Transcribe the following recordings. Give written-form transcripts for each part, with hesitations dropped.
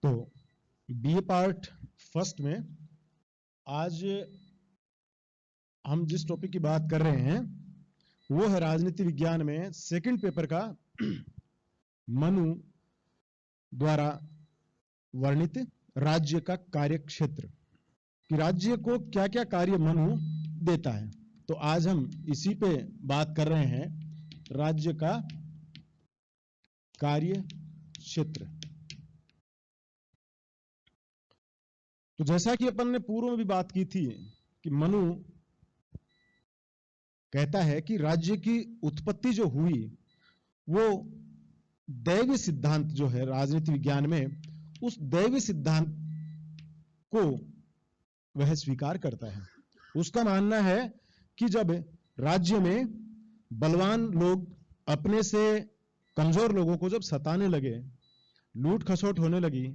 तो BA part first में आज हम जिस टॉपिक की बात कर रहे हैं वो है राजनीति विज्ञान में सेकंड पेपर का मनु द्वारा वर्णित राज्य का कार्य क्षेत्र कि राज्य को क्या क्या कार्य मनु देता है। तो आज हम इसी पे बात कर रहे हैं, राज्य का कार्य क्षेत्र। तो जैसा कि अपन ने पूर्व में भी बात की थी कि मनु कहता है कि राज्य की उत्पत्ति जो हुई वो दैवीय सिद्धांत जो है राजनीति विज्ञान में, उस दैवीय सिद्धांत को वह स्वीकार करता है। उसका मानना है कि जब राज्य में बलवान लोग अपने से कमजोर लोगों को जब सताने लगे, लूट खसोट होने लगी,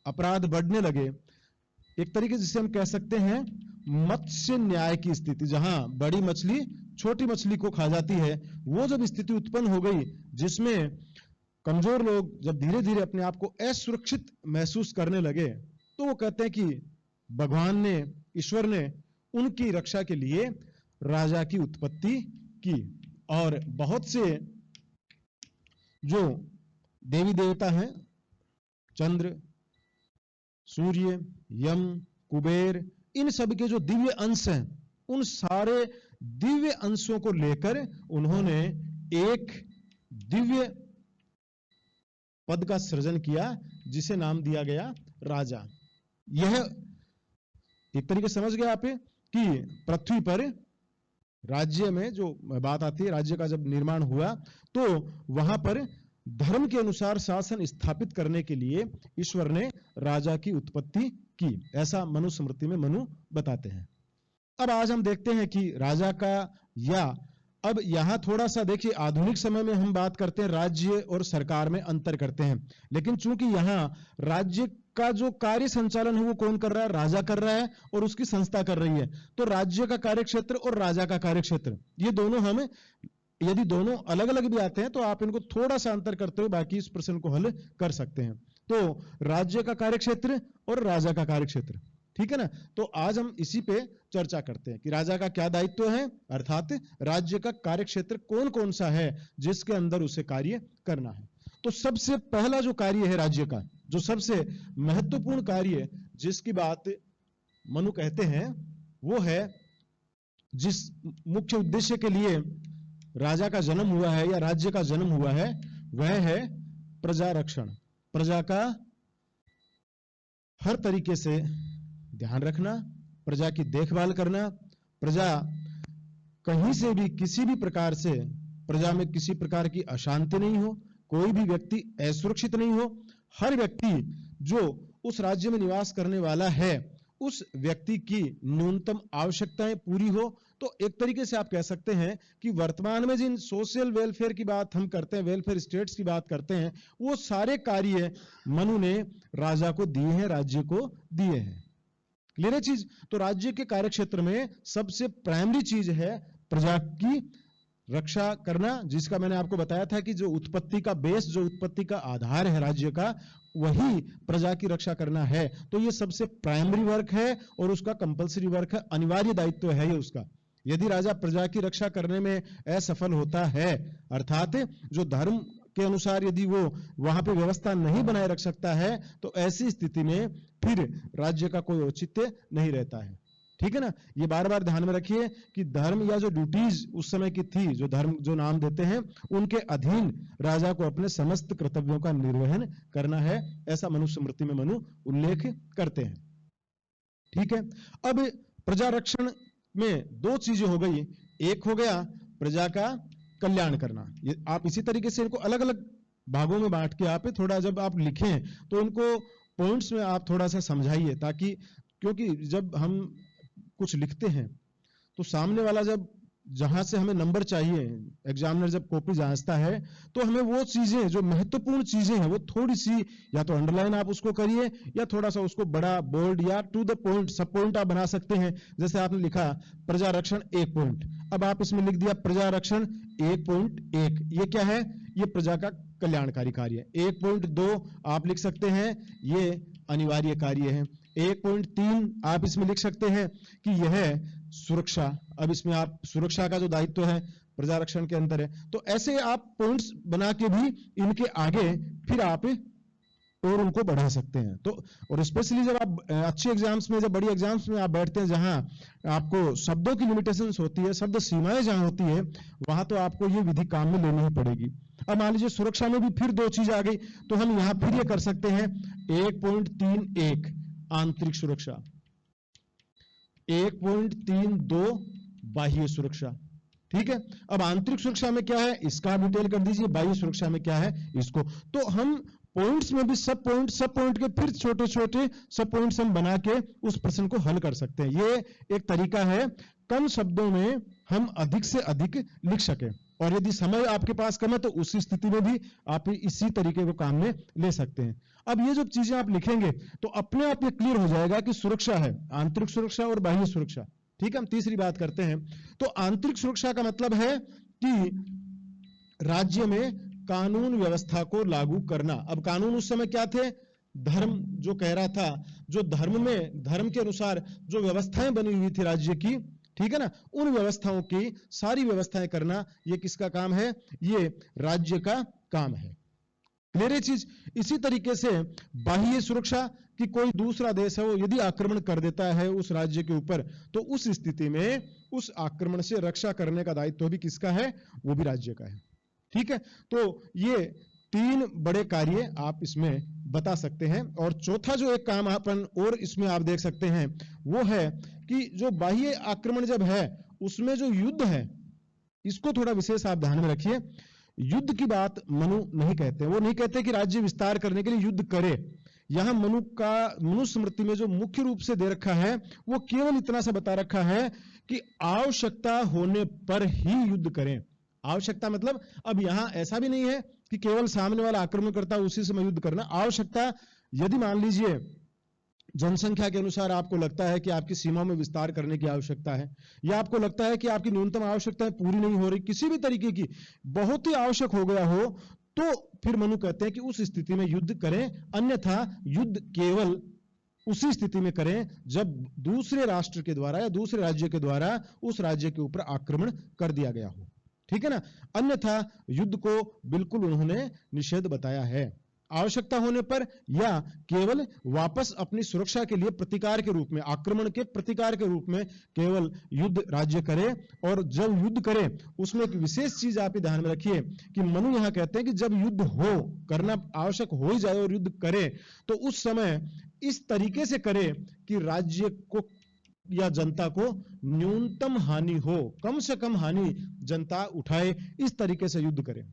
अपराध बढ़ने लगे, एक तरीके जिसे हम कह सकते हैं मत्स्य न्याय की स्थिति, जहां बड़ी मछली छोटी मछली को खा जाती है, वो जब स्थिति उत्पन्न हो गई जिसमें कमजोर लोग जब धीरे धीरे अपने आप को असुरक्षित महसूस करने लगे, तो वो कहते हैं कि भगवान ने, ईश्वर ने उनकी रक्षा के लिए राजा की उत्पत्ति की। और बहुत से जो देवी देवता हैं, चंद्र, सूर्य, यम, कुबेर, इन सब के जो दिव्य अंश हैं, उन सारे दिव्य अंशों को लेकर उन्होंने एक दिव्य पद का सृजन किया जिसे नाम दिया गया राजा। यह एक तरीके समझ गए आप कि पृथ्वी पर राज्य में जो बात आती है, राज्य का जब निर्माण हुआ तो वहां पर धर्म के अनुसार शासन स्थापित करने के लिए ईश्वर ने राजा की उत्पत्ति की, ऐसा मनुस्मृति में मनु बताते हैं। अब आज हम देखते हैं कि राजा का, या अब यहां थोड़ा सा देखिए, आधुनिक समय में हम बात करते हैं राज्य और सरकार में अंतर करते हैं, लेकिन चूंकि यहां राज्य का जो कार्य संचालन है वो कौन कर रहा है, राजा कर रहा है और उसकी संस्था कर रही है। तो राज्य का कार्यक्षेत्र और राजा का कार्यक्षेत्र, ये दोनों हम यदि दोनों अलग अलग भी आते हैं तो आप इनको थोड़ा सा अंतर करते हुए बाकी इस प्रश्न को हल कर सकते हैं। तो राज्य का कार्यक्षेत्र और राजा का कार्यक्षेत्र, ठीक है ना। तो आज हम इसी पे चर्चा करते हैं कि राजा का क्या दायित्व है, अर्थात राज्य का कार्यक्षेत्र कौन कौन सा है जिसके अंदर उसे कार्य करना है। तो सबसे पहला जो कार्य है राज्य का, जो सबसे महत्वपूर्ण कार्य जिसकी बात मनु कहते हैं, वो है जिस मुख्य उद्देश्य के लिए राजा का जन्म हुआ है या राज्य का जन्म हुआ है, वह है प्रजा रक्षण। प्रजा का हर तरीके से ध्यान रखना, प्रजा की देखभाल करना, प्रजा कहीं से भी किसी भी प्रकार से प्रजा में किसी प्रकार की अशांति नहीं हो, कोई भी व्यक्ति असुरक्षित नहीं हो, हर व्यक्ति जो उस राज्य में निवास करने वाला है उस व्यक्ति की न्यूनतम आवश्यकताएं पूरी हो। तो एक तरीके से आप कह सकते हैं कि वर्तमान में जिन सोशल वेलफेयर की बात हम करते हैं, वेलफेयर स्टेट्स की बात करते हैं, वो सारे कार्य मनु ने राजा को दिए हैं, राज्य को दिए हैं। क्लियर है चीज। तो राज्य के कार्यक्षेत्र में सबसे प्राइमरी चीज है प्रजा की रक्षा करना, जिसका मैंने आपको बताया था कि जो उत्पत्ति का बेस, जो उत्पत्ति का आधार है राज्य का, वही प्रजा की रक्षा करना है। तो ये सबसे प्राइमरी वर्क है और उसका कंपलसरी वर्क है, अनिवार्य दायित्व है ये उसका। यदि राजा प्रजा की रक्षा करने में असफल होता है, अर्थात जो धर्म के अनुसार यदि वो वहां पे व्यवस्था नहीं बनाए रख सकता है, तो ऐसी स्थिति में फिर राज्य का कोई औचित्य नहीं रहता है। ठीक है ना। ये बार बार ध्यान में रखिए कि धर्म या जो ड्यूटीज उस समय की थी, जो धर्म जो नाम देते हैं, उनके अधीन राजा को अपने समस्त कर्तव्यों का निर्वहन करना है, ऐसा मनुस्मृति में मनु उल्लेख करते हैं। ठीक है। अब प्रजा रक्षण में दो चीजें हो गई, एक हो गया प्रजा का कल्याण करना। ये आप इसी तरीके से इनको अलग अलग भागों में बांट के आप थोड़ा जब आप लिखें तो इनको पॉइंट्स में आप थोड़ा सा समझाइए, ताकि, क्योंकि जब हम कुछ लिखते हैं तो सामने वाला जब जहां से हमें नंबर चाहिए, एग्जामिनर जब कॉपी जांचता है, तो हमें वो चीजें जो महत्वपूर्ण चीजें हैं वो थोड़ी सी या तो अंडरलाइन आप उसको करिए या थोड़ा सा उसको बड़ा बोल्ड या टू द पॉइंट सब पॉइंट आप बना सकते हैं। जैसे आपने लिखा प्रजा रक्षण 1 पॉइंट, अब आप इसमें लिख दिया प्रजा रक्षण 1.1, ये क्या है, ये प्रजा का कल्याणकारी कार्य है। 1.2 आप लिख सकते हैं, ये अनिवार्य कार्य है। 1.3 आप इसमें लिख सकते हैं कि यह सुरक्षा। अब इसमें आप सुरक्षा का जो दायित्व है प्रजा रक्षण के अंदर है, तो ऐसे आप पॉइंट्स बना के भी इनके आगे फिर आप और उनको बढ़ा सकते हैं। तो और स्पेशली जब आप अच्छे एग्जाम्स में, जब बड़ी एग्जाम्स में आप बैठते हैं जहां आपको शब्दों की लिमिटेशंस होती है, शब्द सीमाएं जहां होती है, वहां तो आपको ये विधि काम में लेनी ही पड़ेगी। अब मान लीजिए सुरक्षा में भी फिर दो चीज आ गई, तो हम यहां फिर ये कर सकते हैं 1.31 आंतरिक सुरक्षा, 1.32 बाह्य सुरक्षा। ठीक है, अब आंतरिक सुरक्षा में क्या है इसका डिटेल कर दीजिए, बाह्य सुरक्षा में क्या है इसको। तो हम पॉइंट्स में भी सब पॉइंट के फिर छोटे छोटे सब पॉइंट्स हम बना के उस प्रश्न को हल कर सकते हैं। ये एक तरीका है, कम शब्दों में हम अधिक से अधिक लिख सके। और यदि समय आपके पास कम है तो उस स्थिति में भी आप इसी तरीके को काम में ले सकते हैं। अब ये जो चीजें आप लिखेंगे तो अपने आप ये क्लियर हो जाएगा कि सुरक्षा है आंतरिक सुरक्षा और बाह्य सुरक्षा। ठीक है, हम तीसरी बात करते हैं। तो आंतरिक सुरक्षा का मतलब है कि राज्य में कानून व्यवस्था को लागू करना। अब कानून उस समय क्या थे, धर्म जो कह रहा था, जो धर्म के अनुसार जो व्यवस्थाएं बनी हुई थी राज्य की, ठीक है ना, उन व्यवस्थाओं की सारी व्यवस्थाएं करना ये किसका काम है, ये राज्य का काम है। क्लियर है चीज। इसी तरीके से बाह्य सुरक्षा कि कोई दूसरा देश है वो यदि आक्रमण कर देता है उस राज्य के ऊपर, तो उस स्थिति में उस आक्रमण से रक्षा करने का दायित्व भी किसका है, वो भी राज्य का है। ठीक है, तो ये 3 बड़े कार्य आप इसमें बता सकते हैं। और चौथा जो एक काम अपन और इसमें आप देख सकते हैं वो है कि जो बाह्य आक्रमण जब है उसमें जो युद्ध है, इसको थोड़ा विशेष आप ध्यान में रखिए। युद्ध की बात मनु नहीं कहते, वो नहीं कहते कि राज्य विस्तार करने के लिए युद्ध करे। यहां मनुस्मृति स्मृति में जो मुख्य रूप से दे रखा है वो केवल इतना सा बता रखा है कि आवश्यकता होने पर ही युद्ध करें। आवश्यकता मतलब अब यहां ऐसा भी नहीं है कि केवल सामने वाला आक्रमण करता है उसी समय युद्ध करना। आवश्यकता, यदि मान लीजिए जनसंख्या के अनुसार आपको लगता है कि आपकी सीमाओं में विस्तार करने की आवश्यकता है, या आपको लगता है कि आपकी न्यूनतम आवश्यकताएं पूरी नहीं हो रही, किसी भी तरीके की बहुत ही आवश्यक हो गया हो, तो फिर मनु कहते हैं कि उस स्थिति में युद्ध करें। अन्यथा युद्ध केवल उसी स्थिति में करें जब दूसरे राष्ट्र के द्वारा या दूसरे राज्य के द्वारा उस राज्य के ऊपर आक्रमण कर दिया गया हो। ठीक है ना, अन्यथा युद्ध को बिल्कुल उन्होंने निषेध बताया है। आवश्यकता होने पर या केवल वापस अपनी सुरक्षा के लिए प्रतिकार के रूप में, आक्रमण के प्रतिकार के रूप में केवल युद्ध राज्य करे। और जब युद्ध करे उसमें एक विशेष चीज आप ध्यान में रखिए कि मनु यहां कहते हैं कि जब युद्ध हो, करना आवश्यक हो ही जाए और युद्ध करे तो उस समय इस तरीके से करे कि राज्य को या जनता को न्यूनतम हानि हो, कम से कम हानि जनता उठाए, इस तरीके से युद्ध करे।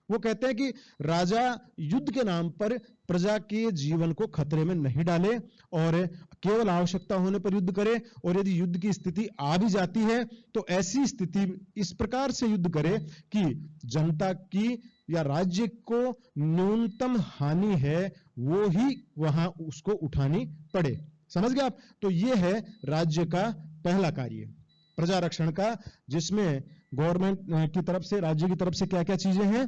वो कहते हैं कि राजा युद्ध के नाम पर प्रजा के जीवन को खतरे में नहीं डाले और केवल आवश्यकता होने पर युद्ध करे। और यदि युद्ध की स्थिति आ भी जाती है तो ऐसी स्थिति इस प्रकार से युद्ध करे कि जनता की या राज्य को न्यूनतम हानि है वो ही वहां उसको उठानी पड़े। समझ गए आप। तो ये है राज्य का पहला कार्य प्रजा रक्षण का, जिसमें गवर्नमेंट की तरफ से, राज्य की तरफ से क्या क्या चीजें हैं,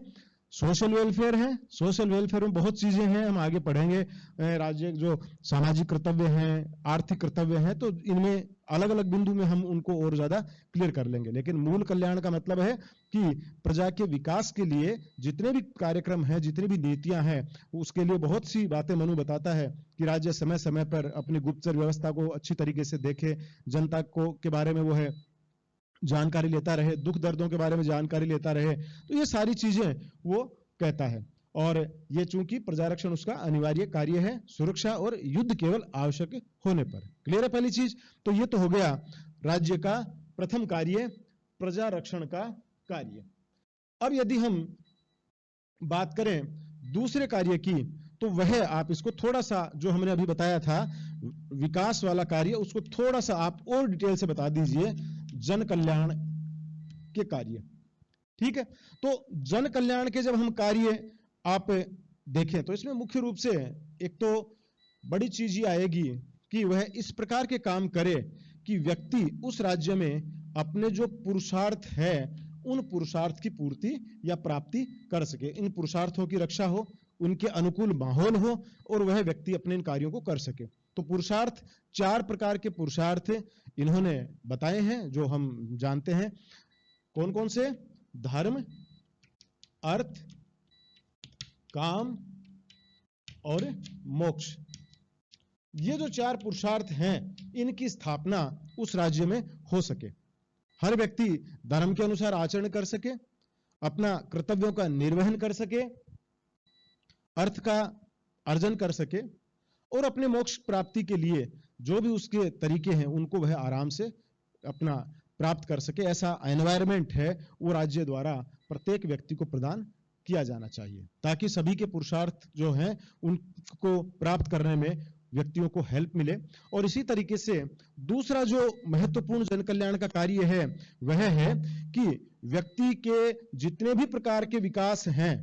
सोशल वेलफेयर है। सोशल वेलफेयर में बहुत चीजें हैं, हम आगे पढ़ेंगे। राज्य जो सामाजिक कर्तव्य हैं, आर्थिक कर्तव्य हैं, तो इनमें अलग अलग बिंदु में हम उनको और ज्यादा क्लियर कर लेंगे। लेकिन मूल कल्याण का मतलब है कि प्रजा के विकास के लिए जितने भी कार्यक्रम हैं, जितनी भी नीतियां हैं, उसके लिए बहुत सी बातें मनु बताता है कि राज्य समय समय पर अपनी गुप्तचर व्यवस्था को अच्छी तरीके से देखे, जनता को के बारे में वो है जानकारी लेता रहे, दुख दर्दों के बारे में जानकारी लेता रहे। तो ये सारी चीजें वो कहता है। और ये चूंकि प्रजा रक्षण उसका अनिवार्य कार्य है, सुरक्षा और युद्ध केवल आवश्यक होने पर। क्लियर है पहली चीज। तो ये तो हो गया राज्य का प्रथम कार्य, प्रजा रक्षण का कार्य। अब यदि हम बात करें दूसरे कार्य की, तो वह आप इसको थोड़ा सा, जो हमने अभी बताया था विकास वाला कार्य, उसको थोड़ा सा आप और डिटेल से बता दीजिए, जन कल्याण के कार्य। ठीक है, तो जन कल्याण के जब हम कार्य आप देखें तो इसमें मुख्य रूप से एक तो बड़ी चीज ये आएगी कि वह इस प्रकार के काम करे कि व्यक्ति उस राज्य में अपने जो पुरुषार्थ है उन पुरुषार्थ की पूर्ति या प्राप्ति कर सके, इन पुरुषार्थों की रक्षा हो, उनके अनुकूल माहौल हो और वह व्यक्ति अपने इन कार्यों को कर सके। तो पुरुषार्थ, 4 प्रकार के पुरुषार्थ इन्होंने बताए हैं जो हम जानते हैं। कौन कौन से? धर्म, अर्थ, काम और मोक्ष। ये जो 4 पुरुषार्थ हैं, इनकी स्थापना उस राज्य में हो सके। हर व्यक्ति धर्म के अनुसार आचरण कर सके, अपना कर्तव्यों का निर्वहन कर सके, अर्थ का अर्जन कर सके और अपने मोक्ष प्राप्ति के लिए जो भी उसके तरीके हैं उनको वह आराम से अपना प्राप्त कर सके। ऐसा एनवायरनमेंट है वो राज्य द्वारा प्रत्येक व्यक्ति को प्रदान किया जाना चाहिए, ताकि सभी के पुरुषार्थ जो हैं उनको प्राप्त करने में व्यक्तियों को हेल्प मिले। और इसी तरीके से दूसरा जो महत्वपूर्ण जन कल्याण का कार्य है वह है कि व्यक्ति के जितने भी प्रकार के विकास हैं,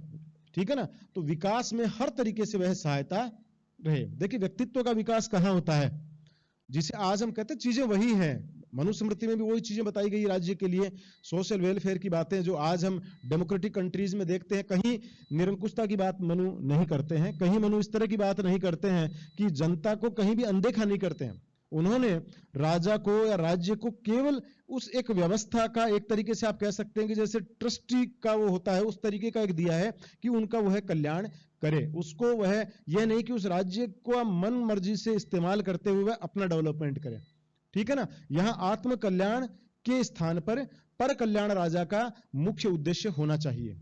ठीक है ना, तो विकास में हर तरीके से वह सहायता रहे। देखिए, व्यक्तित्व का विकास कहां होता है? जिसे आज हम कहते हैं चीजें वही हैं, मनुस्मृति में भी वही चीजें बताई गई राज्य के लिए। सोशल वेलफेयर की बातें जो आज हम डेमोक्रेटिक कंट्रीज में देखते हैं, कहीं निरंकुशता की बात मनु नहीं करते हैं, कहीं मनु इस तरह की बात नहीं करते हैं कि जनता को कहीं भी अनदेखा नहीं करते हैं। उन्होंने राजा को या राज्य को केवल उस एक व्यवस्था का, एक तरीके से आप कह सकते हैं कि जैसे ट्रस्टी का वो होता है, उस तरीके का एक दिया है कि उनका वह कल्याण करे। उसको वह यह नहीं कि उस राज्य को मन मर्जी से इस्तेमाल करते हुए वह अपना डेवलपमेंट करे, ठीक है ना। यहां आत्म कल्याण के स्थान पर कल्याण राजा का मुख्य उद्देश्य होना चाहिए,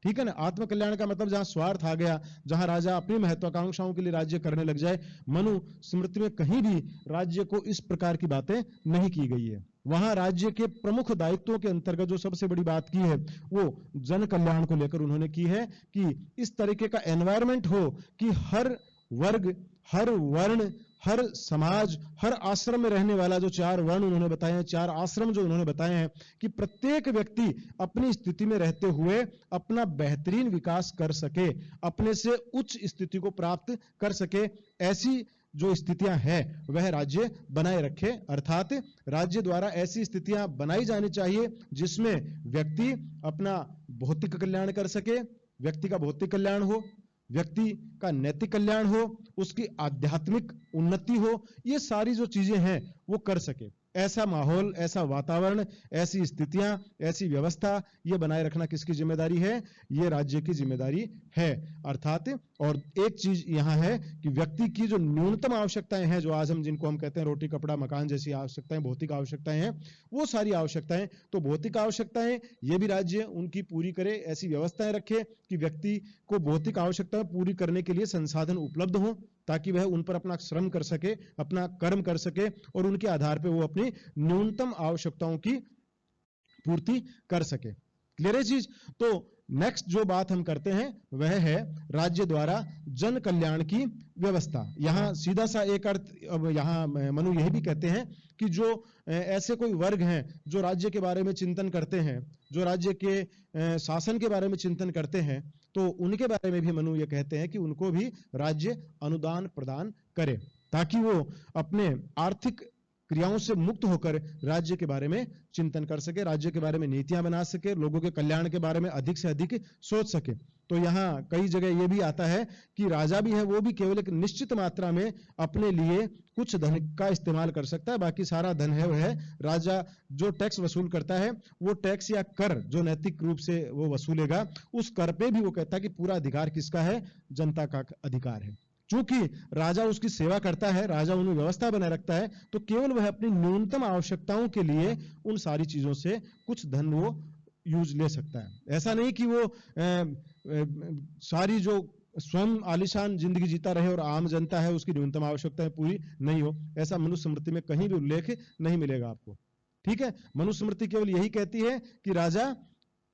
ठीक है ना। आत्म कल्याण का मतलब जहां स्वार्थ आ गया, जहां राजा अपनी महत्वाकांक्षाओं के लिए राज्य करने लग जाए, मनु स्मृति में कहीं भी राज्य को इस प्रकार की बातें नहीं की गई है। वहां राज्य के प्रमुख दायित्वों के अंतर्गत जो सबसे बड़ी बात की है वो जन कल्याण को लेकर उन्होंने की है कि इस तरीके का एनवायरनमेंट हो कि हर वर्ग, हर वर्ण, हर समाज, हर आश्रम में रहने वाला, जो 4 वर्ण उन्होंने बताए हैं, 4 आश्रम जो उन्होंने बताए हैं, कि प्रत्येक व्यक्ति अपनी स्थिति में रहते हुए अपना बेहतरीन विकास कर सके, अपने से उच्च स्थिति को प्राप्त कर सके। ऐसी जो स्थितियां हैं वह राज्य बनाए रखे, अर्थात राज्य द्वारा ऐसी स्थितियां बनाई जानी चाहिए जिसमें व्यक्ति अपना भौतिक कल्याण कर सके, व्यक्ति का भौतिक कल्याण हो, व्यक्ति का नैतिक कल्याण हो, उसकी आध्यात्मिक उन्नति हो, ये सारी जो चीजें हैं वो कर सके। ऐसा माहौल, ऐसा वातावरण, ऐसी स्थितियां, ऐसी व्यवस्था ये बनाए रखना किसकी जिम्मेदारी है? ये राज्य की जिम्मेदारी है। अर्थात और एक चीज यहां है कि व्यक्ति की जो न्यूनतम आवश्यकताएं हैं, जो आज हम जिनको हम कहते हैं रोटी कपड़ा मकान जैसी आवश्यकताएं, भौतिक आवश्यकताएं हैं, वो सारी आवश्यकताएं, तो भौतिक आवश्यकताएं ये भी राज्य उनकी पूरी करे, ऐसी व्यवस्थाएं रखे कि व्यक्ति को भौतिक आवश्यकताएं पूरी करने के लिए संसाधन उपलब्ध हो, ताकि वह उन पर अपना श्रम कर सके, अपना कर्म कर सके और उनके आधार पर वो अपनी न्यूनतम आवश्यकताओं की पूर्ति कर सके। क्लियर है चीज? तो नेक्स्ट जो बात हम करते हैं वह है राज्य द्वारा जन कल्याण की व्यवस्था। यहां सीधा सा एक अर्थ अब यहां मनु यही भी कहते हैं कि जो ऐसे कोई वर्ग हैं जो राज्य के बारे में चिंतन करते हैं, जो राज्य के शासन के बारे में चिंतन करते हैं, तो उनके बारे में भी मनु ये कहते हैं कि उनको भी राज्य अनुदान प्रदान करे, ताकि वो अपने आर्थिक क्रियाओं से मुक्त होकर राज्य के बारे में चिंतन कर सके, राज्य के बारे में नीतियां बना सके, लोगों के कल्याण के बारे में अधिक से अधिक सोच सके। तो यहाँ कई जगह यह भी आता है कि राजा भी है, वो भी केवल एक निश्चित मात्रा में अपने लिए कुछ धन का इस्तेमाल कर सकता है, बाकी सारा धन है वह राजा जो टैक्स वसूल करता है, वो टैक्स या कर जो नैतिक रूप से वो वसूलेगा, उस कर पे भी वो कहता है कि पूरा अधिकार किसका है? जनता का अधिकार है। चूंकि राजा उसकी सेवा करता है, राजा उन्हें व्यवस्था बनाए रखता है, तो केवल वह अपनी न्यूनतम आवश्यकताओं के लिए उन सारी चीजों से कुछ धन वो यूज ले सकता है। ऐसा नहीं कि वो सारी जो स्वयं आलिशान जिंदगी जीता रहे और आम जनता है उसकी न्यूनतम आवश्यकताएं पूरी नहीं हो, ऐसा मनुस्मृति में कहीं भी उल्लेख नहीं मिलेगा आपको, ठीक है। मनुस्मृति केवल यही कहती है कि राजा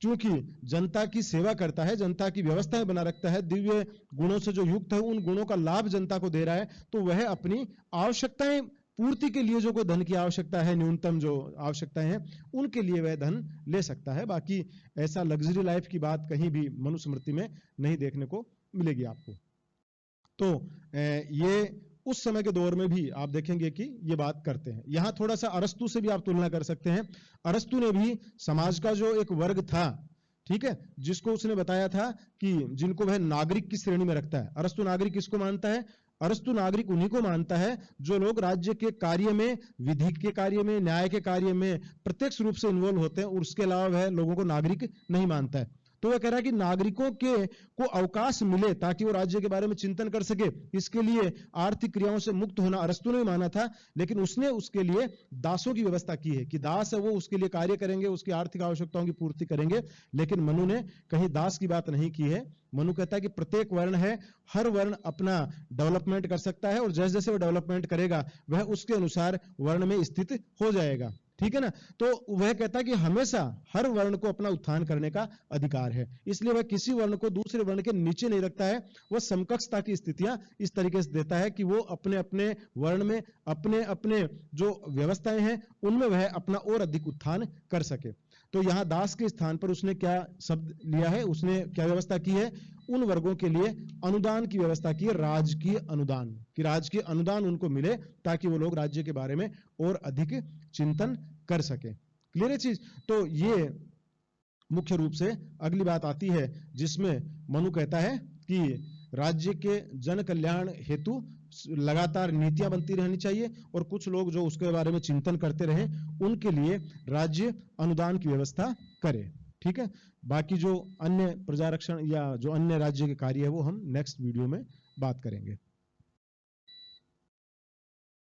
चूंकि जनता की सेवा करता है, जनता की व्यवस्थाएं बना रखता है, दिव्य गुणों से जो युक्त है, उन गुणों का लाभ जनता को दे रहा है, तो वह अपनी आवश्यकताएं पूर्ति के लिए जो कोई धन की आवश्यकता है, न्यूनतम जो आवश्यकताएं हैं, उनके लिए वह धन ले सकता है। बाकी ऐसा लग्जरी लाइफ की बात कहीं भी मनुस्मृति में नहीं देखने को मिलेगी आपको। तो ये उस समय के दौर में भी आप देखेंगे कि ये बात करते हैं। यहां थोड़ा सा अरस्तु से भी आप तुलना कर सकते हैं। अरस्तु ने भी समाज का जो एक वर्ग था, ठीक है, जिसको उसने बताया था कि जिनको वह नागरिक की श्रेणी में रखता है। अरस्तु नागरिक किसको मानता है? अरस्तु नागरिक उन्हीं को मानता है जो लोग राज्य के कार्य में, विधि के कार्य में, न्याय के कार्य में प्रत्यक्ष रूप से इन्वॉल्व होते हैं, और उसके अलावा वह लोगों को नागरिक नहीं मानता है। तो वह कह रहा है कि नागरिकों को अवकाश मिले ताकि वो राज्य के बारे में चिंतन कर सके, इसके लिए आर्थिक क्रियाओं से मुक्त होना अरस्तु ने माना था, लेकिन उसने उसके लिए दासों की व्यवस्था की है कि दास है वो उसके लिए कार्य करेंगे, उसकी आर्थिक आवश्यकताओं की पूर्ति करेंगे। लेकिन मनु ने कहीं दास की बात नहीं की है। मनु कहता है कि प्रत्येक वर्ण है, हर वर्ण अपना डेवलपमेंट कर सकता है, और जैसे जैसे वो डेवलपमेंट करेगा वह उसके अनुसार वर्ण में स्थित हो जाएगा। ठीक है ना? तो वह कहता है कि हमेशा हर वर्ण को अपना उत्थान करने का अधिकार है, इसलिए वह किसी वर्ण को दूसरे वर्ण के नीचे नहीं रखता है। वह समकक्षता की स्थितियां इस तरीके से देता है कि वो अपने अपने वर्ण में अपने अपने जो व्यवस्थाएं हैं उनमें वह अपना और अधिक उत्थान कर सके। तो यहां दास के स्थान पर उसने क्या शब्द लिया है, उसने क्या व्यवस्था की है? उन वर्गों के लिए अनुदान की व्यवस्था की है, राजकीय अनुदान, कि राजकीय अनुदान उनको मिले ताकि वो लोग राज्य के बारे में और अधिक चिंतन कर सके। क्लियर है चीज? तो ये मुख्य रूप से अगली बात आती है जिसमें मनु कहता है कि राज्य के जन कल्याण हेतु लगातार नीतियां बनती रहनी चाहिए, और कुछ लोग जो उसके बारे में चिंतन करते रहे उनके लिए राज्य अनुदान की व्यवस्था करे। ठीक है, बाकी जो अन्य प्रजा रक्षण या जो अन्य राज्य के कार्य है वो हम नेक्स्ट वीडियो में बात करेंगे।